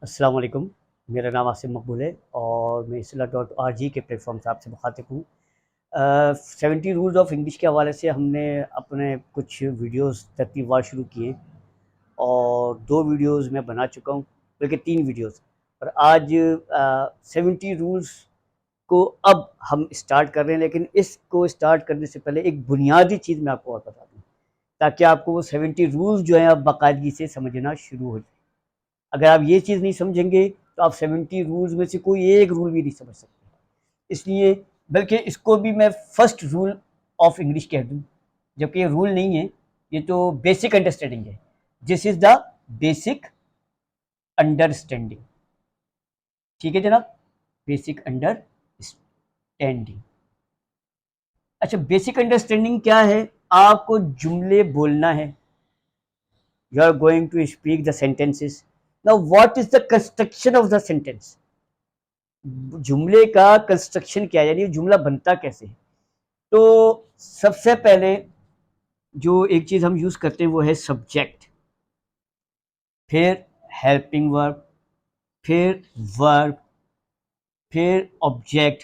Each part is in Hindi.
अस्सलाम वालेकुम। मेरा नाम आसिम मकबूल है और मैं isla.rg के प्लेटफॉर्म से आपसे मुखातिब हूँ। 70 रूल्स ऑफ इंग्लिश के हवाले से हमने अपने कुछ वीडियोस तरतीबवार शुरू किए और 2 वीडियोस मैं बना चुका हूँ, बल्कि 3 वीडियोस। और आज 70 रूल्स को अब हम स्टार्ट कर रहे हैं, लेकिन इसको स्टार्ट करने से पहले एक बुनियादी चीज़ मैं आपको और बता दूँ, ताकि आपको वो 70 रूल्स जो हैं अब बाकायदगी से समझना शुरू हो जाए। अगर आप ये चीज़ नहीं समझेंगे तो आप 70 रूल्स में से कोई एक रूल भी नहीं समझ सकते। इसलिए बल्कि इसको भी मैं फर्स्ट रूल ऑफ इंग्लिश कह दूँ, जबकि ये रूल नहीं है, ये तो बेसिक अंडरस्टैंडिंग है। This is the basic understanding. ठीक है जनाब, बेसिक अंडरस्टैंडिंग। अच्छा, बेसिक अंडरस्टैंडिंग क्या है? आपको जुमले बोलना है। You are going to speak the sentences. Now what is the construction of the sentence? जुमले का कंस्ट्रक्शन क्या है, यानी जुमला बनता कैसे है? तो सबसे पहले जो एक चीज हम यूज करते हैं वो है सब्जेक्ट, फिर हेल्पिंग वर्ब, फिर वर्ब, फिर ऑब्जेक्ट,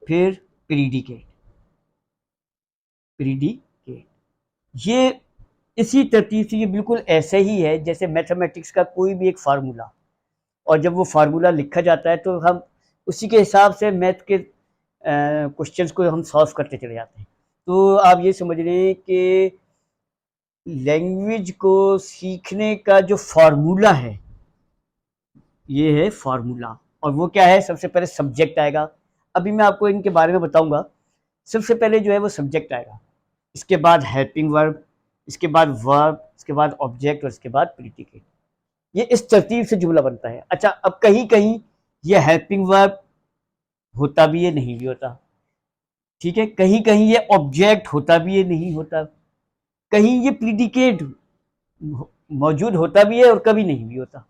फिर प्रीडिकेट। प्रीडिकेट ये इसी तरतीब से, ये बिल्कुल ऐसे ही है जैसे मैथमेटिक्स का कोई भी एक फार्मूला, और जब वो फार्मूला लिखा जाता है तो हम उसी के हिसाब से मैथ के क्वेश्चंस को हम सॉल्व करते चले जाते हैं। तो आप ये समझ लें कि लैंग्वेज को सीखने का जो फार्मूला है, ये है फार्मूला। और वो क्या है? सबसे पहले सब्जेक्ट आएगा। अभी मैं आपको इनके बारे में बताऊंगा। सबसे पहले जो है वो सब्जेक्ट आएगा, इसके बाद हेल्पिंग वर्ब, इसके बाद वर्ब, इसके बाद ऑब्जेक्ट और इसके बाद प्रीडिकेट। ये इस तरतीब से जुमला बनता है। अच्छा, अब कहीं कहीं ये हेल्पिंग वर्ब होता भी है, नहीं भी होता। ठीक है, कहीं कहीं ये ऑब्जेक्ट होता भी है, नहीं होता। कहीं ये प्रीडिकेट मौजूद होता भी है और कभी नहीं भी होता।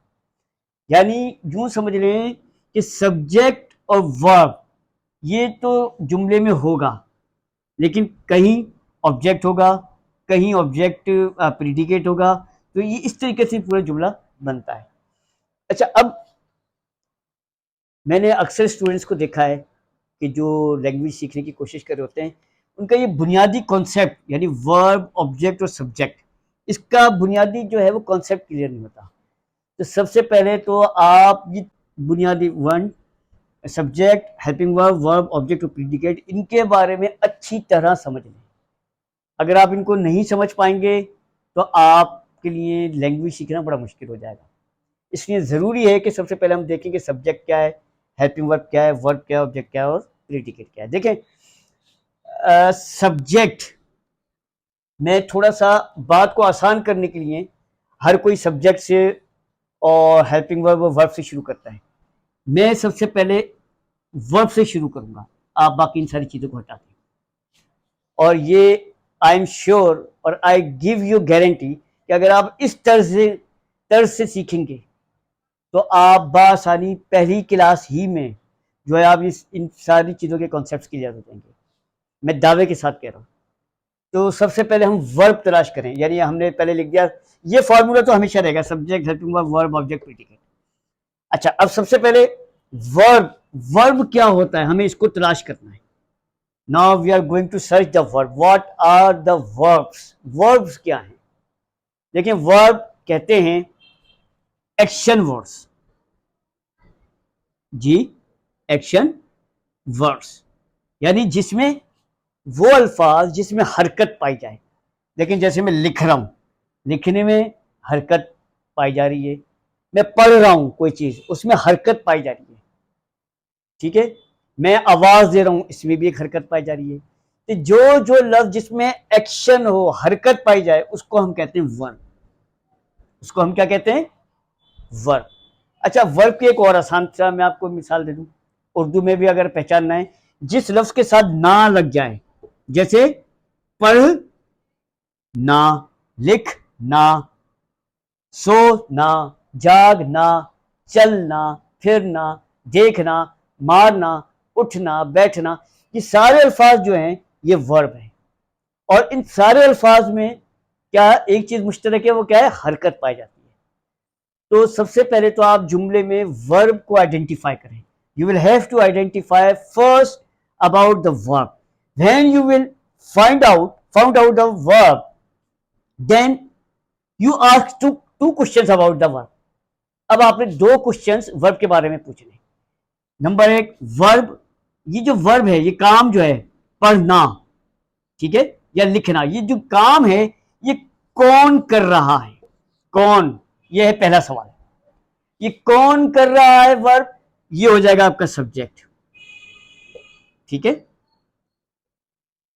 यानी यूं समझ लें कि सब्जेक्ट और वर्ब ये तो जुमले में होगा, लेकिन कहीं ऑब्जेक्ट होगा, कहीं ऑब्जेक्ट प्रीडिकेट होगा। तो ये इस तरीके से पूरा जुमला बनता है। अच्छा, अब मैंने अक्सर स्टूडेंट्स को देखा है कि जो लैंग्वेज सीखने की कोशिश कर रहे होते हैं, उनका ये बुनियादी कॉन्सेप्ट, यानी वर्ब, ऑब्जेक्ट और सब्जेक्ट, इसका बुनियादी जो है वो कॉन्सेप्ट क्लियर नहीं होता। तो सबसे पहले तो आप ये बुनियादी one, subject, helping verb, verb, object और प्रीडिकेट, इनके बारे में अच्छी तरह समझ लें। अगर आप इनको नहीं समझ पाएंगे तो आपके लिए लैंग्वेज सीखना बड़ा मुश्किल हो जाएगा। इसलिए ज़रूरी है कि सबसे पहले हम देखें कि सब्जेक्ट क्या है, हेल्पिंग वर्ब क्या है, वर्ब क्या है, ऑब्जेक्ट क्या है और प्रीडिकेट क्या है। देखें, सब्जेक्ट में थोड़ा सा बात को आसान करने के लिए हर कोई सब्जेक्ट से और हेल्पिंग वर्ब और वर्ब से शुरू करता है। मैं सबसे पहले वर्ब से शुरू करूंगा, आप बाकी इन सारी चीज़ों को हटा दें। और ये आई एम श्योर और आई गिव यू गारंटी कि अगर आप इस तर्ज से सीखेंगे तो आप बासानी पहली क्लास ही में जो है आप इन सारी चीज़ों के कॉन्सेप्ट क्लियर हो जाएंगे। मैं दावे के साथ कह रहा हूँ। तो सबसे पहले हम वर्ब तलाश करें, यानी हमने पहले लिख दिया, ये फॉर्मूला तो हमेशा रहेगा, subject, helping verb, verb, object, predicate. अच्छा, अब सबसे पहले वर्ब। वर्ब क्या होता है, हमें इसको तलाश करना है। Now we are going to search the verb. What are the verbs? Verbs क्या है? देखिए, वर्ब कहते हैं एक्शन वर्ड्स। जी, एक्शन वर्ड्स, यानी जिसमें वो अल्फाज जिसमें हरकत पाई जाए। लेकिन जैसे मैं लिख रहा हूं, लिखने में हरकत पाई जा रही है। मैं पढ़ रहा हूं कोई चीज, उसमें हरकत पाई जा रही है। ठीक है, मैं आवाज दे रहा हूं, इसमें भी एक हरकत पाई जा रही है। तो जो जो लफ्ज जिसमें एक्शन हो, हरकत पाई जाए, उसको हम कहते हैं वर्ब। उसको हम क्या कहते हैं? वर्ब। अच्छा, वर्ब की एक और आसान सा मैं आपको मिसाल दे दूं, उर्दू में भी अगर पहचानना है, जिस लफ्ज के साथ ना लग जाए, जैसे पढ़ ना, लिख ना, सोना, जागना, चलना, फिरना, देखना, मारना, उठना, बैठना, ये सारे अल्फाज जो हैं ये वर्ब हैं। और इन सारे अल्फाज में क्या एक चीज मुश्तरक है, वो क्या है? हरकत पाई जाती है। तो सबसे पहले तो आप जुमले में वर्ब को आइडेंटिफाई करें. You will have to identify first about the verb. When you will found out the verb, then you ask two questions about the verb. अब आपने दो क्वेश्चंस वर्ब के बारे में पूछने. नंबर एक, वर्ब, ये जो वर्ब है, ये काम जो है पढ़ना, ठीक है, या लिखना, ये जो काम है ये कौन कर रहा है? कौन, ये है पहला सवाल. ये कौन कर रहा है वर्ब, ये हो जाएगा आपका सब्जेक्ट. ठीक है,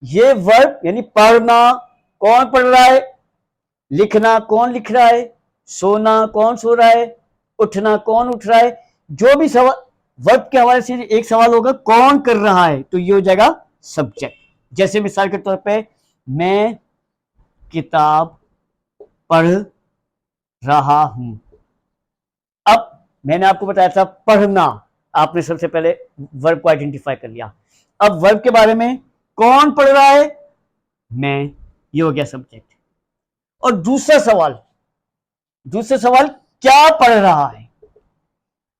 ये वर्ब यानी पढ़ना, कौन पढ़ रहा है? लिखना, कौन लिख रहा है? सोना, कौन सो रहा है? उठना, कौन उठ रहा है? जो भी सवाल वर्ब के हवाले से एक सवाल होगा, कौन कर रहा है, तो ये हो जाएगा सब्जेक्ट. जैसे मिसाल के तौर पे, मैं किताब पढ़ रहा हूं. अब मैंने आपको बताया था पढ़ना, आपने सबसे पहले वर्ब को आइडेंटिफाई कर लिया. अब वर्ब के बारे में, कौन पढ़ रहा है? मैं, ये हो गया सब्जेक्ट. और दूसरा सवाल क्या पढ़ रहा है?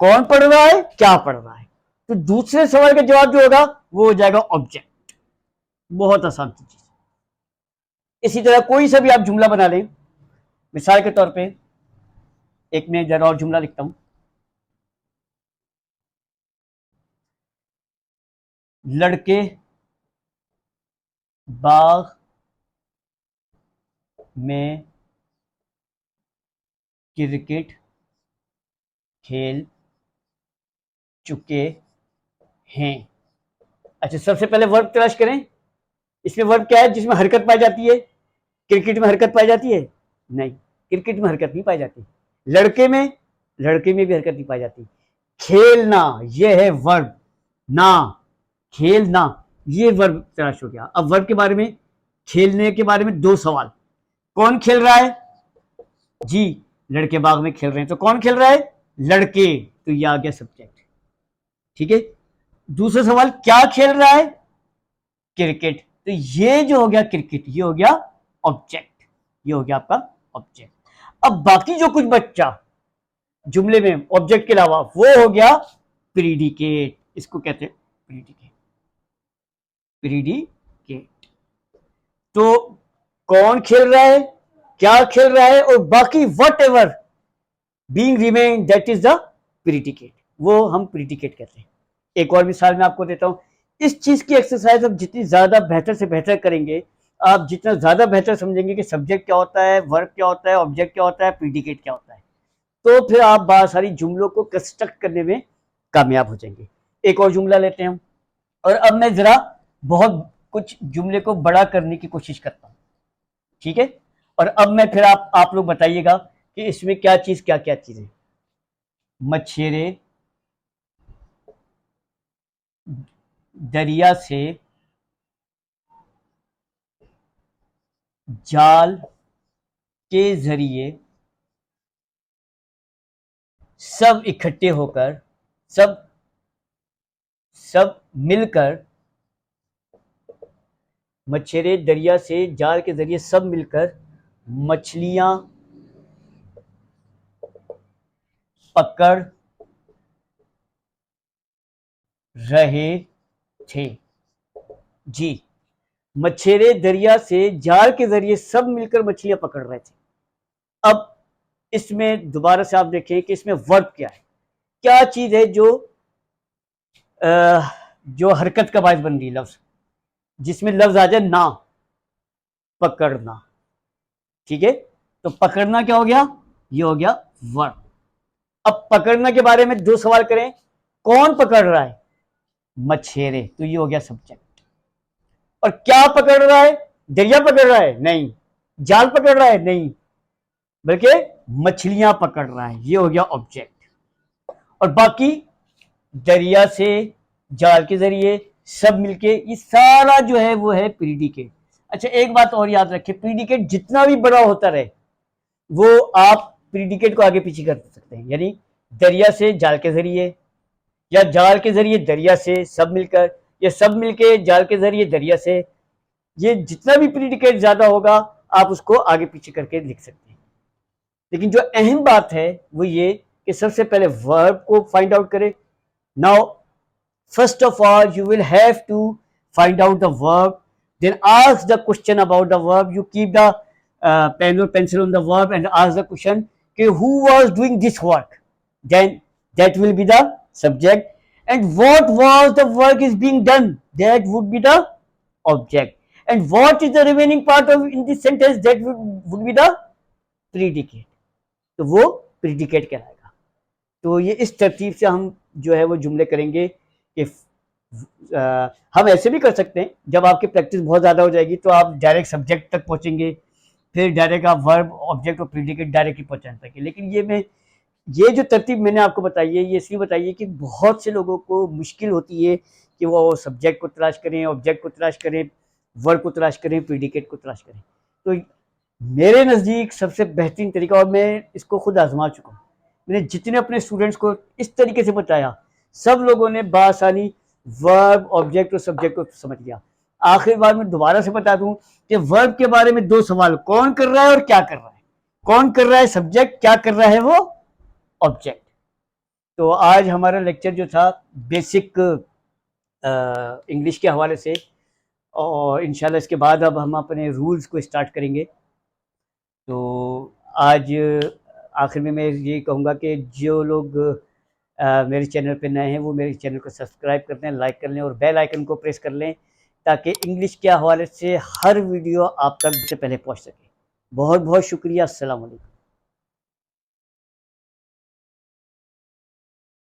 कौन पढ़ रहा है, क्या पढ़ रहा है? तो दूसरे सवाल का जवाब जो होगा वो हो जाएगा ऑब्जेक्ट. बहुत आसान चीज. इसी तरह कोई सा भी आप जुमला बना लें. मिसाल के तौर पे एक मैं जरा और जुमला लिखता हूं. लड़के बाग में क्रिकेट खेल चुके हैं. अच्छा, सबसे पहले वर्ब तलाश करें. इसमें वर्ब क्या है जिसमें हरकत पाई जाती है? क्रिकेट में हरकत पाई जाती है? नहीं, क्रिकेट में हरकत नहीं पाई जाती. लड़के में भी हरकत नहीं पाई जाती. खेलना, यह है वर्ब. ना, खेलना, ये वर्ब तलाश हो गया. अब वर्ब के बारे में, खेलने के बारे में दो सवाल. कौन खेल रहा है? जी, लड़के बाग में खेल रहे हैं. तो कौन खेल रहा है? लड़के. तो ये आ गया सब्जेक्ट. ठीक है. दूसरा सवाल, क्या खेल रहा है? क्रिकेट. तो ये जो हो गया क्रिकेट, ये हो गया ऑब्जेक्ट. ये हो गया आपका ऑब्जेक्ट. अब बाकी जो कुछ बच्चा जुमले में ऑब्जेक्ट के अलावा, वो हो गया प्रीडिकेट. इसको कहते हैं प्रीडिकेट. तो कौन खेल रहा है, क्या खेल रहा है, और बाकी what ever being remain, that is the predicate. वो हम प्रीडिकेट कहते हैं. एक और मिसाल मैं आपको देता हूं. इस चीज की एक्सरसाइज आप जितनी ज्यादा बेहतर से बेहतर करेंगे, आप जितना ज्यादा बेहतर समझेंगे कि सब्जेक्ट क्या होता है, वर्ब क्या होता है, ऑब्जेक्ट क्या होता है, प्रीडिकेट क्या होता है, तो फिर आप बहुत सारी जुमलों को कंस्ट्रक्ट करने में कामयाब हो जाएंगे. एक और जुमला लेते हैं हम. और अब मैं जरा बहुत कुछ जुमले को बड़ा करने की कोशिश करता हूं. ठीक है. और अब मैं फिर आप लोग बताइएगा कि इसमें क्या चीज है. मछेरे दरिया से जाल के जरिए सब इकट्ठे होकर, सब मिलकर, मछेरे दरिया से जाल के जरिए सब मिलकर मछलियां पकड़ रहे थे. जी, मछेरे दरिया से जाल के जरिए सब मिलकर मछलियां पकड़ रहे थे. अब इसमें दोबारा से आप देखें कि इसमें वर्ब क्या है, क्या चीज है जो हरकत का बायस बन रही है. लफ्ज जिसमें लफ्ज आ जाए ना, पकड़ना. ठीक है. तो पकड़ना क्या हो गया? ये हो गया वर्ब. अब पकड़ना के बारे में दो सवाल करें. कौन पकड़ रहा है? मछेरे. तो ये हो गया सब्जेक्ट. और क्या पकड़ रहा है? दरिया पकड़ रहा है? नहीं. जाल पकड़ रहा है? नहीं, बल्कि मछलियां पकड़ रहा है. ये हो गया ऑब्जेक्ट. और बाकी दरिया से, जाल के जरिए, सब मिलके, ये सारा जो है वो है प्रीडिकेट. अच्छा, एक बात और याद रखें, प्रीडिकेट जितना भी बड़ा होता रहे, वो आप प्रीडिकेट को आगे पीछे कर सकते हैं. यानी दरिया से जाल के जरिए, या जाल के जरिए दरिया से सब मिलकर, या सब मिलके जाल के जरिए दरिया से. ये जितना भी प्रीडिकेट ज्यादा होगा, आप उसको आगे पीछे करके लिख सकते हैं. लेकिन जो अहम बात है वो ये कि सबसे पहले वर्ब को फाइंड आउट करें। Now first of all you will have to find out the verb, then ask the question about the verb. You keep the pen or pencil on the verb and ask the question, okay, who was doing this work, then that will be the subject, and what was the work is being done, that would be the object, and what is the remaining part of in this sentence, that would be the predicate. तो वो predicate कहलाएगा। तो ये इस तरतीब से हम जो है वो जुमले करेंगे कि हम ऐसे भी कर सकते हैं, जब आपकी प्रैक्टिस बहुत ज़्यादा हो जाएगी तो आप डायरेक्ट सब्जेक्ट तक पहुंचेंगे, फिर डायरेक्ट आप वर्ब ऑब्जेक्ट और प्रीडिकेट डायरेक्ट ही पहुंच पाएंगे। लेकिन ये जो तरतीब मैंने आपको बताई है, ये इसलिए बताई है कि बहुत से लोगों को मुश्किल होती है कि वो सब्जेक्ट को तलाश करें, ऑब्जेक्ट को तलाश करें, वर्ब को तलाश करें, प्रीडिकेट को तलाश करें। तो मेरे नज़दीक सबसे बेहतरीन तरीका, और मैं इसको खुद आजमा चुका हूँ, मैंने जितने अपने स्टूडेंट्स को इस तरीके से बताया, सब लोगों ने बासानी वर्ब ऑब्जेक्ट और सब्जेक्ट को समझ लिया। आखिर बार मैं दोबारा से बता दूं कि वर्ब के बारे में दो सवाल, कौन कर रहा है और क्या कर रहा है। कौन कर रहा है सब्जेक्ट, क्या कर रहा है वो ऑब्जेक्ट। तो आज हमारा लेक्चर जो था बेसिक इंग्लिश के हवाले से, और इंशाल्लाह इसके बाद अब हम अपने रूल्स को स्टार्ट करेंगे। तो आज आखिर में मैं ये कहूँगा कि जो लोग मेरे चैनल पे नए हैं वो मेरे चैनल को सब्सक्राइब कर लें, लाइक कर लें और बेल आइकन को प्रेस कर लें, ताकि इंग्लिश के हवाले से हर वीडियो आप तक से पहले पहुंच सके। बहुत बहुत शुक्रिया। अस्सलाम वालेकुम।